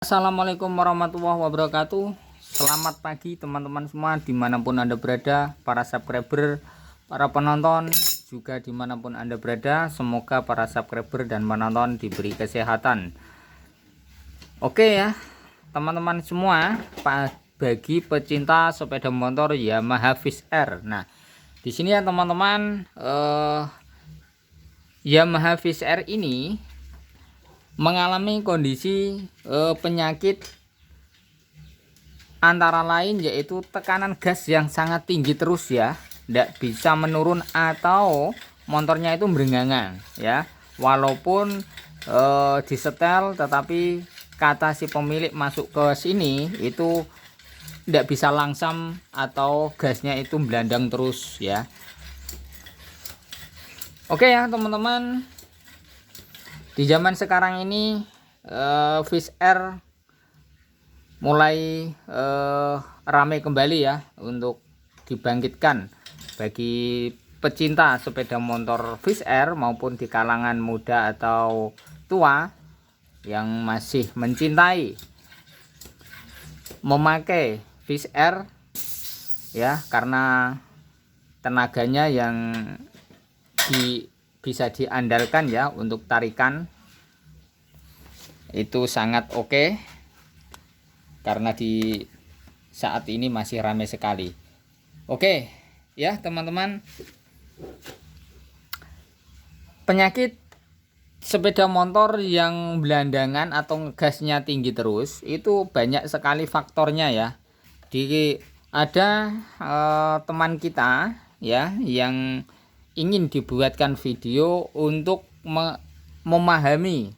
Assalamualaikum warahmatullahi wabarakatuh. Selamat pagi teman-teman semua dimanapun Anda berada, para subscriber, para penonton juga dimanapun Anda berada. Semoga para subscriber dan penonton diberi kesehatan. Oke ya teman-teman semua, bagi pecinta sepeda motor Yamaha Viz R. Nah di sini ya teman-teman, Yamaha Viz R ini mengalami kondisi penyakit antara lain yaitu tekanan gas yang sangat tinggi terus ya, tidak bisa menurun atau motornya itu berenggangan ya, walaupun disetel tetapi kata si pemilik masuk ke sini itu tidak bisa langsam atau gasnya itu belandang terus ya. Oke ya teman-teman, di zaman sekarang ini Viz R mulai ramai kembali ya untuk dibangkitkan bagi pecinta sepeda motor Viz R maupun di kalangan muda atau tua yang masih mencintai memakai Viz R ya, karena tenaganya yang bisa diandalkan ya untuk tarikan itu sangat oke, karena di saat ini masih ramai sekali. Oke ya teman-teman, penyakit sepeda motor yang belandangan atau ngegasnya tinggi terus itu banyak sekali faktornya ya. Ada teman kita ya yang ingin dibuatkan video untuk memahami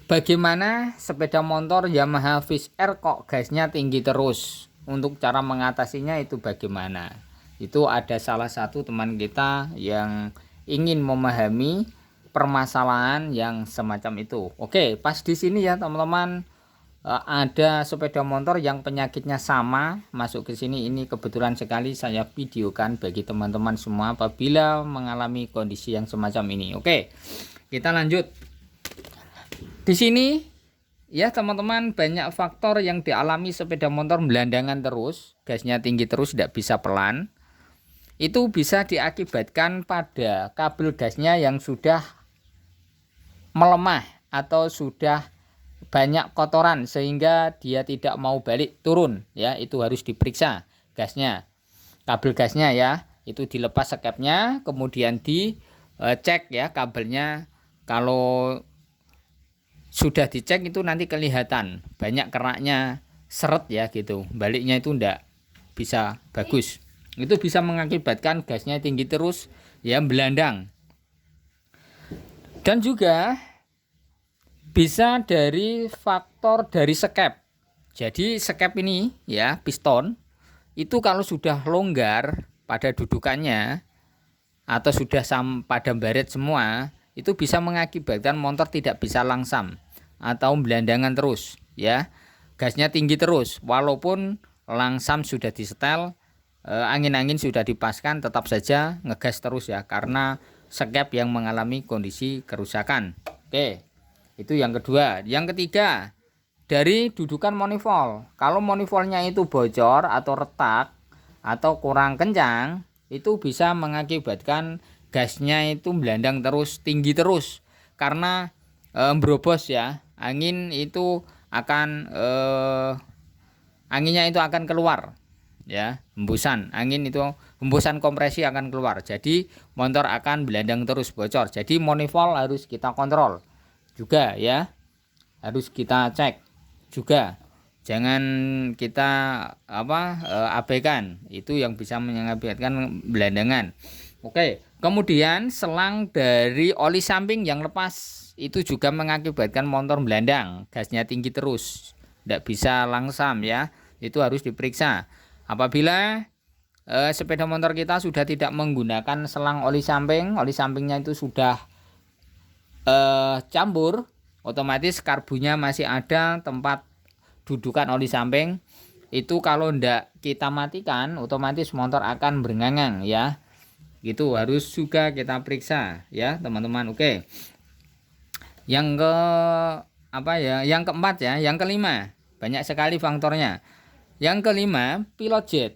bagaimana sepeda motor Yamaha Viz R kok gasnya tinggi terus. Untuk cara mengatasinya itu bagaimana? Itu ada salah satu teman kita yang ingin memahami permasalahan yang semacam itu. Oke, pas di sini ya teman-teman, ada sepeda motor yang penyakitnya sama masuk ke sini. Ini kebetulan sekali saya videokan bagi teman-teman semua apabila mengalami kondisi yang semacam ini. Oke, kita lanjut. Di sini ya teman-teman, banyak faktor yang dialami sepeda motor belandangan terus, gasnya tinggi terus, tidak bisa pelan. Itu bisa diakibatkan pada kabel gasnya yang sudah melemah atau sudah banyak kotoran sehingga dia tidak mau balik turun ya. Itu harus diperiksa gasnya, kabel gasnya ya, itu dilepas sekepnya, kemudian dicek ya kabelnya. Kalau sudah dicek itu nanti kelihatan banyak keraknya, seret ya gitu, baliknya itu ndak bisa bagus. Itu bisa mengakibatkan gasnya tinggi terus ya, belandang. Dan juga bisa dari faktor dari skep. Jadi skep ini ya, piston itu kalau sudah longgar pada dudukannya atau sudah padam baret semua, itu bisa mengakibatkan motor tidak bisa langsam atau belandangan terus ya. Gasnya tinggi terus walaupun langsam sudah disetel, angin-angin sudah dipaskan, tetap saja ngegas terus ya, karena skep yang mengalami kondisi kerusakan. Oke, itu yang kedua. Yang ketiga, dari dudukan manifold. Kalau manifoldnya itu bocor atau retak atau kurang kencang, itu bisa mengakibatkan gasnya itu belandang terus, tinggi terus, karena berobos ya. Angin itu akan anginnya itu akan keluar ya, hembusan angin itu, hembusan kompresi akan keluar, jadi motor akan belandang terus, bocor. Jadi manifold harus kita kontrol juga ya, harus kita cek juga, jangan kita abaikan, itu yang bisa mengakibatkan belandangan. Oke, kemudian selang dari oli samping yang lepas itu juga mengakibatkan motor belandang, gasnya tinggi terus, tidak bisa langsam ya, itu harus diperiksa. Apabila sepeda motor kita sudah tidak menggunakan selang oli samping, oli sampingnya itu sudah campur, otomatis karbunya masih ada tempat dudukan oli samping, itu kalau ndak kita matikan otomatis motor akan berengangang ya. Gitu harus juga kita periksa ya teman-teman. Oke. Yang ke apa ya? Yang keempat ya, yang kelima. Banyak sekali faktornya. Yang kelima, pilot jet.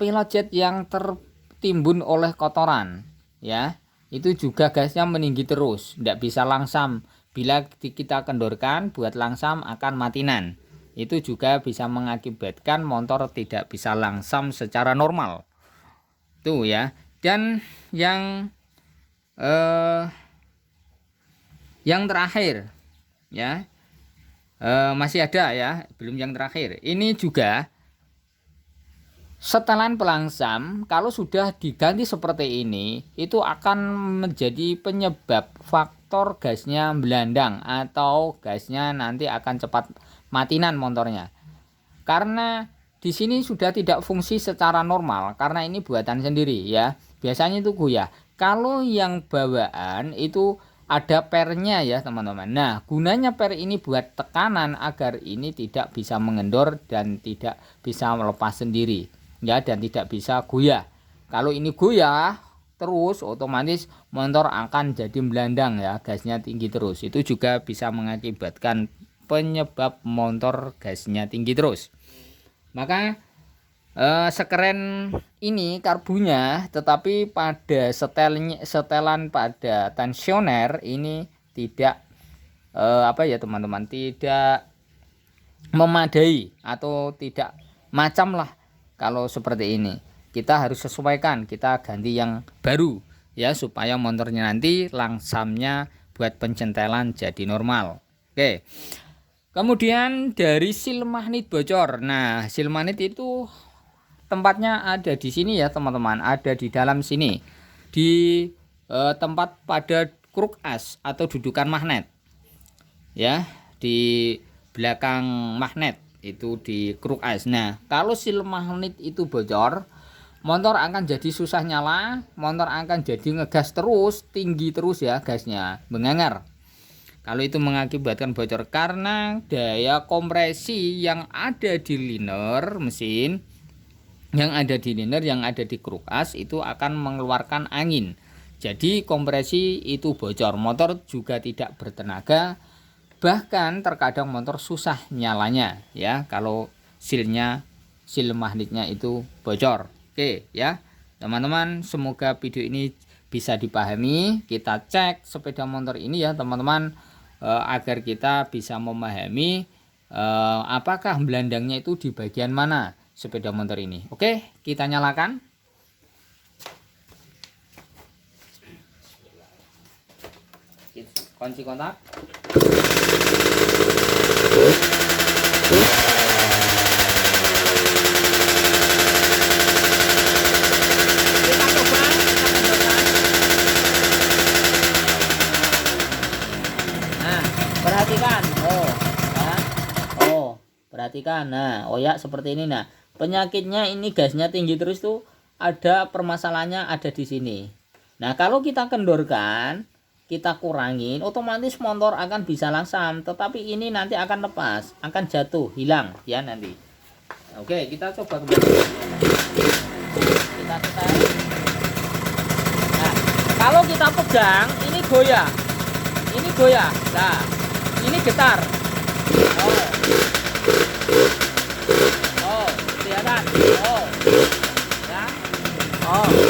Pilot jet yang tertimbun oleh kotoran, ya. Itu juga gasnya meninggi terus, tidak bisa langsam. Bila kita kendorkan buat langsam akan matinan. Itu juga bisa mengakibatkan motor tidak bisa langsam secara normal. Tuh ya. Dan eh, yang terakhir ya, masih ada ya, belum yang terakhir. Ini juga setelan pelangsam kalau sudah diganti seperti ini itu akan menjadi penyebab faktor gasnya melandang atau gasnya nanti akan cepat matinan motornya. Karena di sini sudah tidak fungsi secara normal karena ini buatan sendiri ya. Biasanya itu goyah. Kalau yang bawaan itu ada pernya ya teman-teman. Nah, gunanya per ini buat tekanan agar ini tidak bisa mengendor dan tidak bisa melepas sendiri ya, dan tidak bisa goyah. Kalau ini goyah terus otomatis motor akan jadi melandang ya, gasnya tinggi terus. Itu juga bisa mengakibatkan penyebab motor gasnya tinggi terus. Maka sekeren ini karbunya, tetapi pada setelan pada tensioner ini tidak apa ya teman-teman, tidak memadai atau tidak macam lah. Kalau seperti ini kita harus sesuaikan, kita ganti yang baru ya, supaya motornya nanti langsamnya buat pencentelan jadi normal. Oke. Kemudian dari seal magnet bocor. Nah, seal magnet itu tempatnya ada di sini ya teman-teman, ada di dalam sini, di tempat pada kruk as atau dudukan magnet ya, di belakang magnet itu di kruk as. Nah, kalau seal magnet itu bocor, motor akan jadi susah nyala, motor akan jadi ngegas terus, tinggi terus ya gasnya, mengangar. Kalau itu mengakibatkan bocor karena daya kompresi yang ada di liner mesin, yang ada di kruk as itu akan mengeluarkan angin. Jadi kompresi itu bocor, motor juga tidak bertenaga, bahkan terkadang motor susah nyalanya ya kalau seal magnetnya itu bocor. Oke ya teman-teman, semoga video ini bisa dipahami. Kita cek sepeda motor ini ya teman-teman, agar kita bisa memahami apakah belandangnya itu di bagian mana sepeda motor ini. Oke, kita nyalakan. Kunci kontak. Perhatikan, perhatikan. Nah, oyak seperti ini. Nah, penyakitnya ini gasnya tinggi terus tuh, ada permasalahannya ada di sini. Nah, kalau kita kendorkan, kita kurangin, otomatis motor akan bisa langsam, tetapi ini nanti akan lepas, akan jatuh, hilang ya nanti. Oke, kita coba kembali. Kita tekan. Nah, kalau kita pegang, ini goyah. Ini goyah. Nah, ini getar. Kelihatan. Ya. Oke.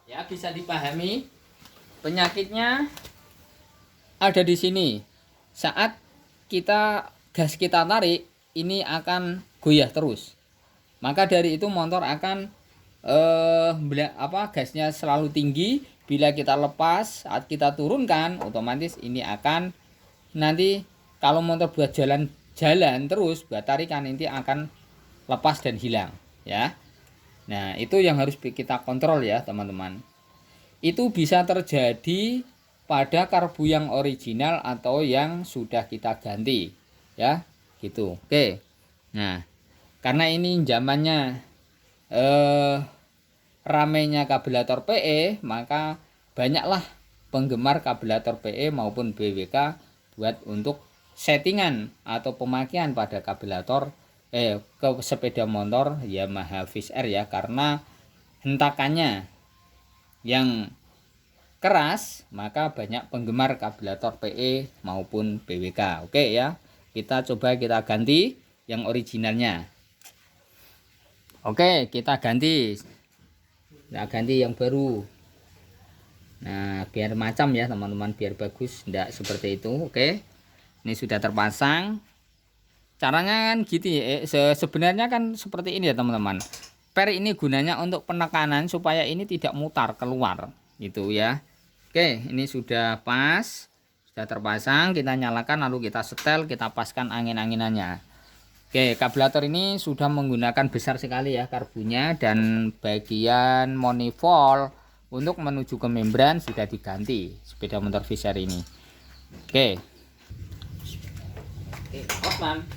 Ya, bisa dipahami. Penyakitnya ada di sini. Saat gas kita tarik, ini akan goyah terus. Maka dari itu motor akan gasnya selalu tinggi. Bila kita lepas, saat kita turunkan, otomatis ini akan nanti kalau motor buat jalan terus, buat tarikan, ini akan lepas dan hilang ya. Nah, itu yang harus kita kontrol ya teman-teman. Itu bisa terjadi pada karbu yang original atau yang sudah kita ganti ya, gitu. Oke. Nah, karena ini zamannya ramainya kabelator PE, maka banyaklah penggemar kabelator PE maupun BWK buat untuk settingan atau pemakaian pada kabelator ke sepeda motor Yamaha Fish Air ya, karena hentakannya yang keras, maka banyak penggemar karburator PE maupun BWK. Oke ya, kita coba kita ganti yang originalnya. Oke, kita ganti yang baru. Nah, biar macam ya teman-teman, biar bagus, tidak seperti itu. Oke, ini sudah terpasang. Caranya kan gitu ya, sebenarnya kan seperti ini ya teman-teman. Per ini gunanya untuk penekanan supaya ini tidak mutar keluar gitu ya. Oke, ini sudah pas, sudah terpasang. Kita nyalakan lalu kita setel, kita paskan angin-anginannya. Oke, karburator ini sudah menggunakan besar sekali ya karbunya, dan bagian manifold untuk menuju ke membran sudah diganti sepeda motor Fisher ini. Oke, Osman.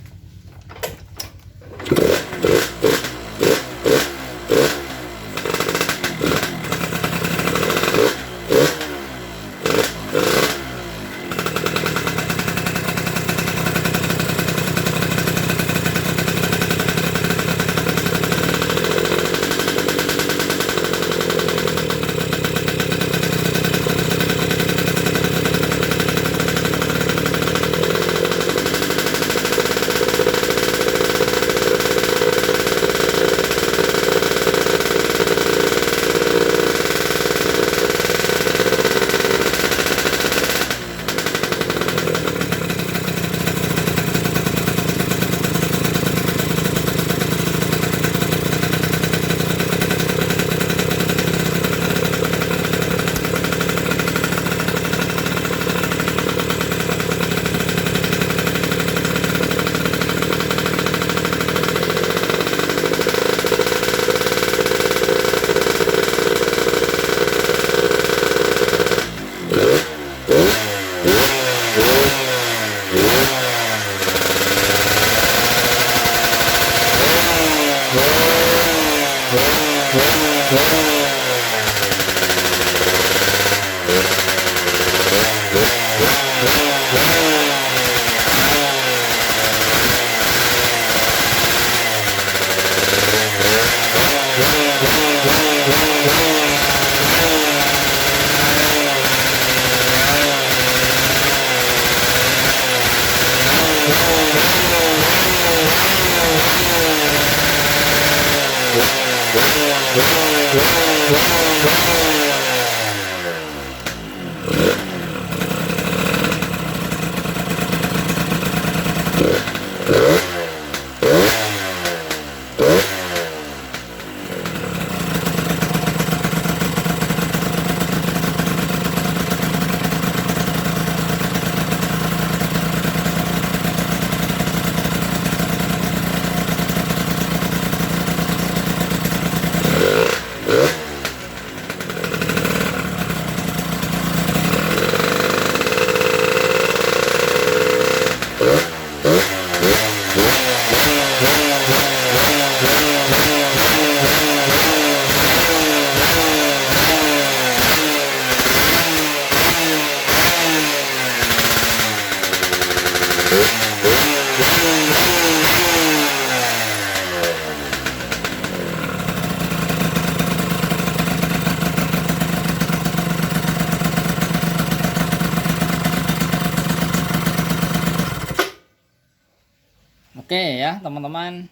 Oke ya teman-teman,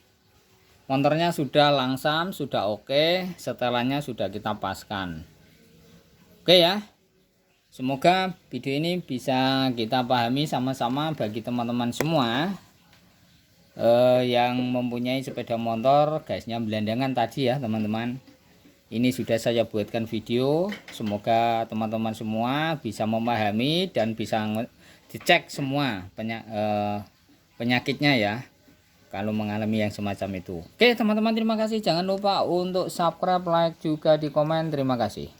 motornya sudah langsam, sudah oke, setelannya sudah kita paskan. Oke ya, semoga video ini bisa kita pahami sama-sama bagi teman-teman semua yang mempunyai sepeda motor gasnya belandangan tadi ya teman-teman. Ini sudah saya buatkan video, semoga teman-teman semua bisa memahami dan bisa dicek semua penyakitnya ya kalau mengalami yang semacam itu. Oke teman-teman, terima kasih. Jangan lupa untuk subscribe, like, juga di komen. Terima kasih.